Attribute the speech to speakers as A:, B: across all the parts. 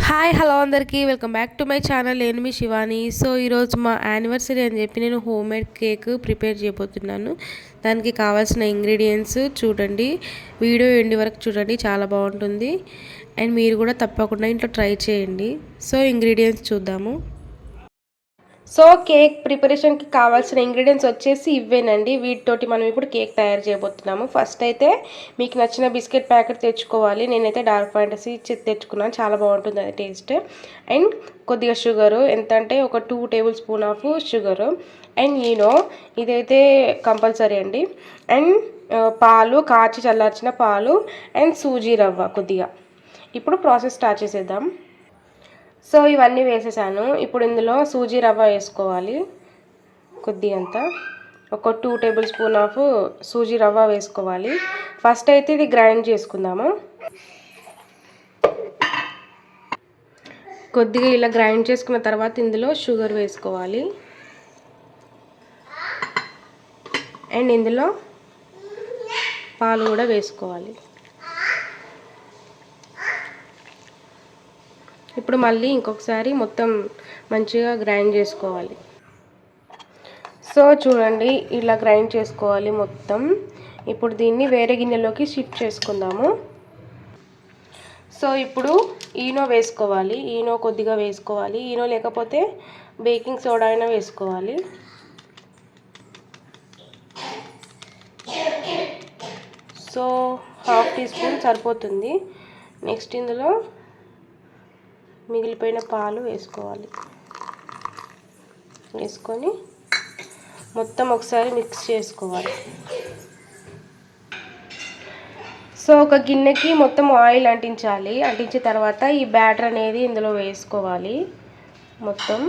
A: Hi hello అందరికీ welcome back to my channel. నేను మీ Shivani. So ఈరోజు మా యానివర్సరీ అని చెప్పి నేను హోమ్ మేడ్ కేక్ ప్రిపేర్ చేయబోతున్నాను. దానికి కావాల్సిన ఇంగ్రీడియంట్స్ చూడండి, వీడియో ఎండ్ వరకు చూడండి, చాలా బాగుంటుంది. అండ్ మీరు కూడా తప్పకుండా ఇంట్లో ట్రై చేయండి. సో ఇంగ్రీడియంట్స్ చూద్దాము. సో కేక్ ప్రిపరేషన్కి కావాల్సిన ఇంగ్రీడియంట్స్ వచ్చేసి ఇవేనండి. వీటితోటి మనం ఇప్పుడు కేక్ తయారు చేయబోతున్నాము. ఫస్ట్ అయితే మీకు నచ్చిన బిస్కెట్ ప్యాకెట్ తెచ్చుకోవాలి. నేనైతే డార్క్ ఫ్యాంటసీ తెచ్చుకున్నాను, చాలా బాగుంటుంది అది టేస్ట్. అండ్ కొద్దిగా షుగరు, ఎంత అంటే ఒక 2 table spoon of sugar. And ఇదైతే కంపల్సరీ అండి. అండ్ పాలు, కాచి చల్లార్చిన పాలు, అండ్ సూజీ రవ్వ కొద్దిగా. ఇప్పుడు ప్రాసెస్ స్టార్ట్ చేసేద్దాం. సో ఇవన్నీ వేసేసాను. ఇప్పుడు ఇందులో సూజీ రవ్వ వేసుకోవాలి కొద్దిగంత. ఒక 2 టేబుల్ స్పూన్ ఆఫ్ సూజీ రవ్వ వేసుకోవాలి. ఫస్ట్ అయితే ఇది గ్రైండ్ చేసుకుందాము. కొద్దిగా ఇలా గ్రైండ్ చేసుకున్న తర్వాత ఇందులో షుగర్ వేసుకోవాలి. అండ్ ఇందులో పాలు కూడా వేసుకోవాలి. ఇప్పుడు మళ్ళీ ఇంకొకసారి మొత్తం మంచిగా గ్రైండ్ చేసుకోవాలి. సో చూడండి, ఇలా గ్రైండ్ చేసుకోవాలి మొత్తం. ఇప్పుడు దీన్ని వేరే గిన్నెలోకి షిఫ్ట్ చేసుకుందాము. సో ఇప్పుడు ఈనో వేసుకోవాలి. ఈనో కొద్దిగా వేసుకోవాలి. ఈనో లేకపోతే బేకింగ్ సోడా అయినా వేసుకోవాలి. సో 1/2 టీ స్పూన్ సరిపోతుంది. నెక్స్ట్ ఇందులో మిగిలిపోయిన పాలు వేసుకోవాలి. వేసుకొని మొత్తం ఒకసారి మిక్స్ చేసుకోవాలి. సో ఒక గిన్నెకి మొత్తం ఆయిల్ అంటించాలి. అంటించిన తర్వాత ఈ బ్యాటర్ అనేది ఇందులో వేసుకోవాలి మొత్తం.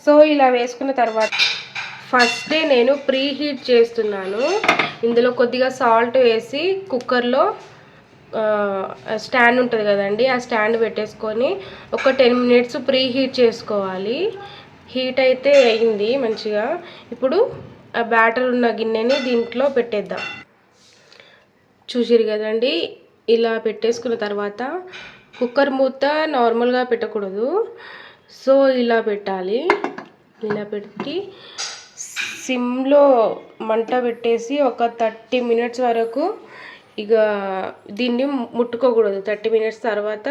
A: సో ఇలా వేసుకున్న తర్వాత ఫస్టే నేను ప్రీ హీట్ చేస్తున్నాను. ఇందులో కొద్దిగా సాల్ట్ వేసి కుక్కర్లో స్టాండ్ ఉంటుంది కదండి, ఆ స్టాండ్ పెట్టేసుకొని ఒక 10 మినిట్స్ ప్రీ హీట్ చేసుకోవాలి. హీట్ అయితే అయింది మంచిగా. ఇప్పుడు ఆ బ్యాటర్ ఉన్న గిన్నెని దీంట్లో పెట్టేద్దాం. చూసిరు కదండి, ఇలా పెట్టేసుకున్న తర్వాత కుక్కర్ మూత నార్మల్గా పెట్టకూడదు. సో ఇలా పెట్టాలి. ఇలా పెట్టి సిమ్లో మంట పెట్టేసి ఒక 30 మినిట్స్ వరకు ఇక దీన్ని ముట్టుకోకూడదు. 30 మినిట్స్ తర్వాత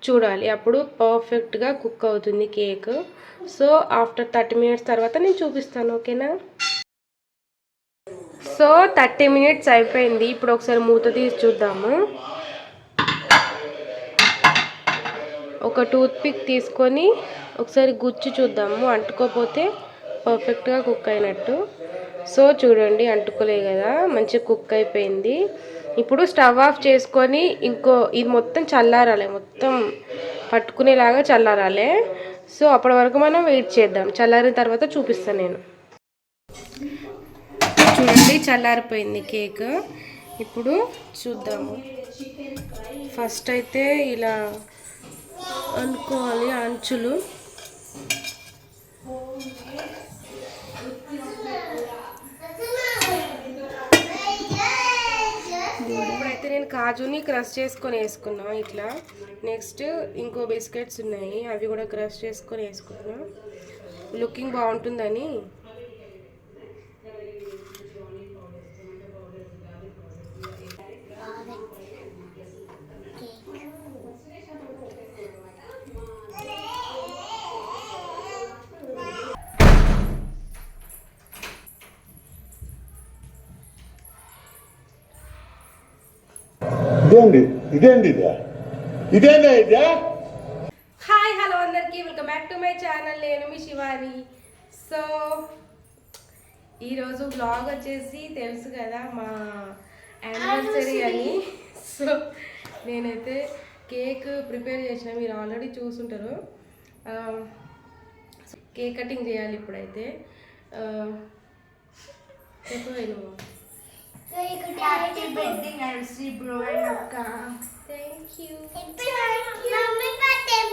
A: చూడాలి, అప్పుడు పర్ఫెక్ట్గా కుక్ అవుతుంది కేక్. సో ఆఫ్టర్ 30 మినిట్స్ తర్వాత నేను చూపిస్తాను, ఓకేనా? సో 30 మినిట్స్ అయిపోయింది. ఇప్పుడు ఒకసారి మూత తీసి చూద్దాము. ఒక టూత్పిక్ తీసుకొని ఒకసారి గుచ్చి చూద్దాము, అంటుకోపోతే పర్ఫెక్ట్గా కుక్ అయినట్టు. సో చూడండి, అంటుకోలే కదా, మంచిగా కుక్ అయిపోయింది. ఇప్పుడు స్టవ్ ఆఫ్ చేసుకొని ఇది మొత్తం చల్లారాలి, మొత్తం పట్టుకునేలాగా చల్లారాలి. సో అప్పటి వరకు మనం వెయిట్ చేద్దాం. చల్లారిన తర్వాత చూపిస్తాను నేను. చూడండి, చల్లారిపోయింది కేక్. ఇప్పుడు చూద్దాము. ఫస్ట్ అయితే ఇలా అనుకోవాలి అంచులు. ఇప్పుడైతే నేను కాజుని క్రష్ చేసుకొని వేసుకున్నాను ఇట్లా. నెక్స్ట్ ఇంకో బిస్కెట్స్ ఉన్నాయి, అవి కూడా క్రష్ చేసుకొని వేసుకున్నా, లుకింగ్ బాగుంటుందని. హాయ్ హలో అందరికీ, welcome back to my channel. నేను మీ శివాని. సో ఈరోజు వ్లాగ్ వచ్చేసి తెలుసు కదా, మా యానివర్సరీ అని. సో నేనైతే కేక్ ప్రిపేర్ చేసిన, మీరు ఆల్రెడీ చూసుంటారు. కేక్ కటింగ్ చేయాలి ఇప్పుడైతే. చెప్పు.
B: Happy birthday, Nancy, bro, and Akka.
A: Thank you.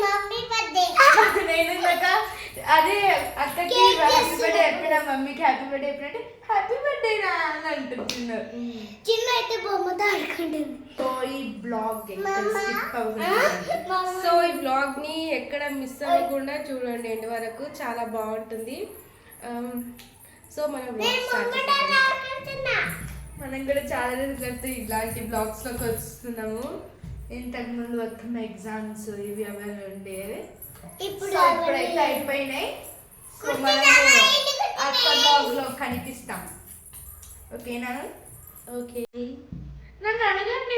B: Mummy birthday. నేను ఇందాక అదే అక్కకి హ్యాపీ బర్త్డే చెప్పిన, మమ్మీకి హ్యాపీ బర్త్డే చెప్పినట్టు హ్యాపీ బర్త్డే రా అని అంటున్నారు.
C: చిన్న అయితే బొమ్మతో ఆడుకుంటుంది.
B: సో ఈ బ్లాగ్
A: సో ఈ బ్లాగ్ని ఎక్కడ మిస్ అవ్వకుండా చూడండి ఎండ్ వరకు, చాలా బాగుంటుంది. సో మనం
B: మనం కూడా చాలా రోజులు కడితే ఇలాంటి బ్లాగ్స్లోకి వస్తున్నాము. ఇంతకుముందు మొత్తం ఎగ్జామ్స్ ఇవి ఎవరు ఉండేవి, ఇప్పుడైతే అయిపోయినాయి. సో మనము అక్క బ్లాగ్లో కనిపిస్తాం. ఓకేనా?
A: ఓకే.
B: నన్ను అడగండి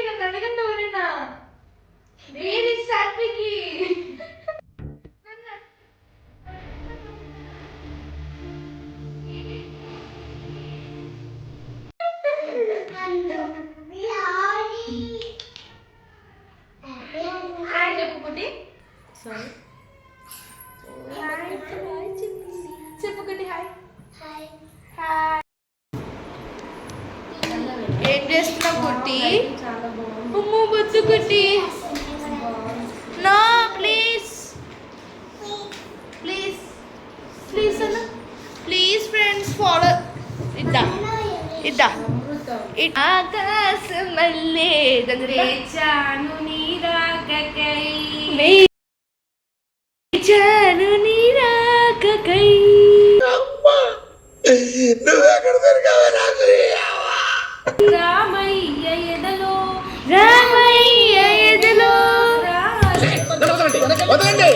B: ఎవరైనా. వేరే సాత్వికి
A: సారీ
B: చెప్పుకోండి. Hi
C: hi.
B: హాయ్. ఏం చేస్తున్నావు కుట్టి?
A: చాలా బాగుంది.
B: ఉమ్ము బుద్ధు కుట్టి. నో ప్లీజ్ ప్లీజ్ ప్లీజ్ అన్న ప్లీజ్ ఫ్రెండ్స్ ఫాలో. ఇద్దా ఆకాశం మల్లే
A: వేచాను నీ రాకకై,
B: వేచాను నీ రాకకై.
A: రామయ్య ఎదలో
B: రామయ్య ఎదలో
A: రాగలమాలై,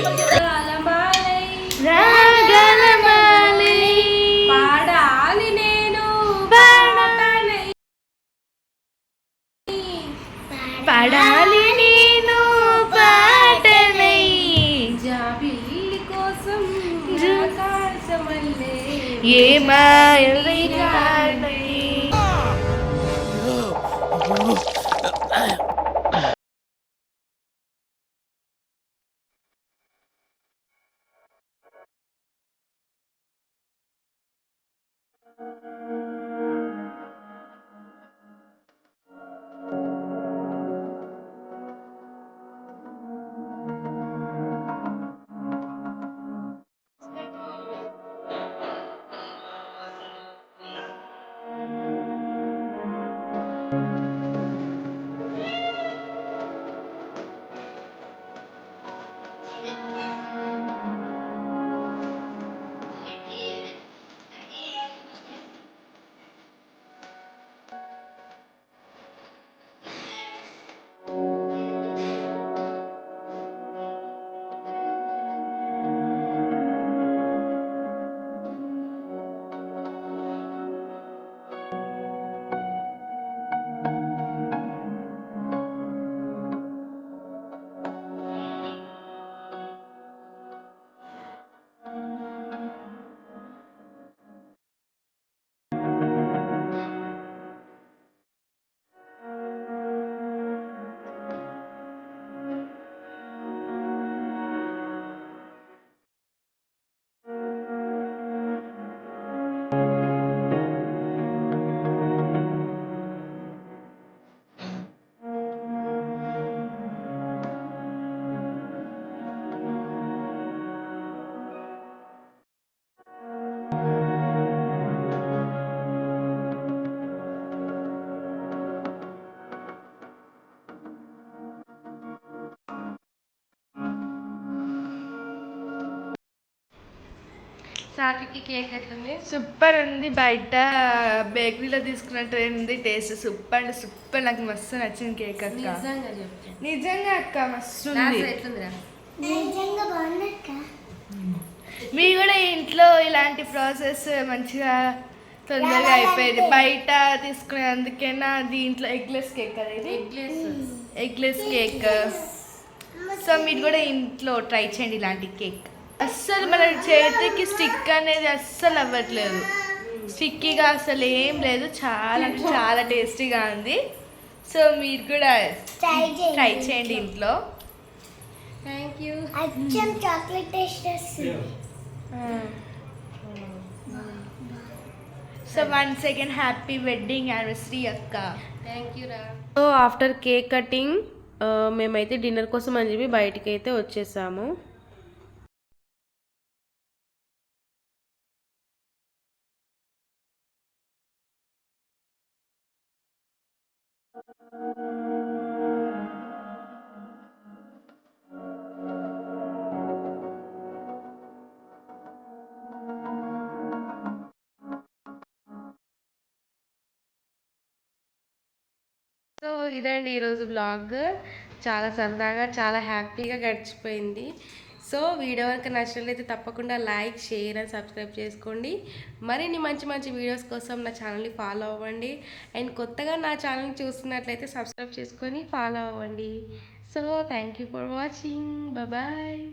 B: రాగలమాలై
A: పాడాలి నేను
B: పాడతానై, పాడాలి నేను పాటనై.
A: జాబిల్లి కోసం ఆకాశమల్లే
B: ఏ మాయలై
A: సాటికి కేక్ ఎట్లుంది?
B: సూపర్ ఉంది. బయట బేకరీలో తీసుకున్నట్టు ఉంది. టేస్ట్ సూపర్ అంటే సూపర్. నాకు మస్తు నచ్చింది కేక్ అక్క.
A: నిజంగా చెప్పు.
B: నిజంగా అక్క మస్తు ఉంది.
A: నాసు ఎట్లుందిరా?
C: నిజంగా బాగుందక్క.
B: మీరు కూడా ఇంట్లో ఇలాంటి ప్రాసెస్ మంచిగా తొందరగా అయిపోయేది. బయట తీసుకునే అందుకేనా దీంట్లో ఎగ్లెస్ కేక్ కదా ఇది. Eggless cake. సో మీరు కూడా ఇంట్లో ట్రై చేయండి ఇలాంటి కేక్. అస్సలు మన చేతికి స్టిక్ అనేది అస్సలు అవ్వట్లేదు. స్టిక్కీగా అసలు ఏం లేదు. చాలా అంటే చాలా టేస్టీగా ఉంది. సో మీరు కూడా ట్రై చేయండి ఇంట్లో.
A: Thank you.
C: అచ్చం చాక్లెట్ టేస్ట్ వస్తుంది.
B: So once again happy wedding anniversary అక్క.
A: థ్యాంక్ యూ రా. సో ఆఫ్టర్ కేక్ కటింగ్ మేమైతే డిన్నర్ కోసం అని చెప్పి బయటికి అయితే వచ్చేసాము. సో ఇదండి ఈరోజు బ్లాగ్. చాలా సరదాగా చాలా హ్యాపీగా గడిచిపోయింది. సో వీడియో కనుక నచ్చినట్లయితే తప్పకుండా లైక్, షేర్ అండ్ సబ్స్క్రైబ్ చేసుకోండి. మరిన్ని మంచి మంచి వీడియోస్ కోసం నా ఛానల్ని ఫాలో అవ్వండి. అండ్ కొత్తగా నా ఛానల్ని చూస్తున్నట్లయితే సబ్స్క్రైబ్ చేసుకొని ఫాలో అవ్వండి. So thank you for watching. Bye.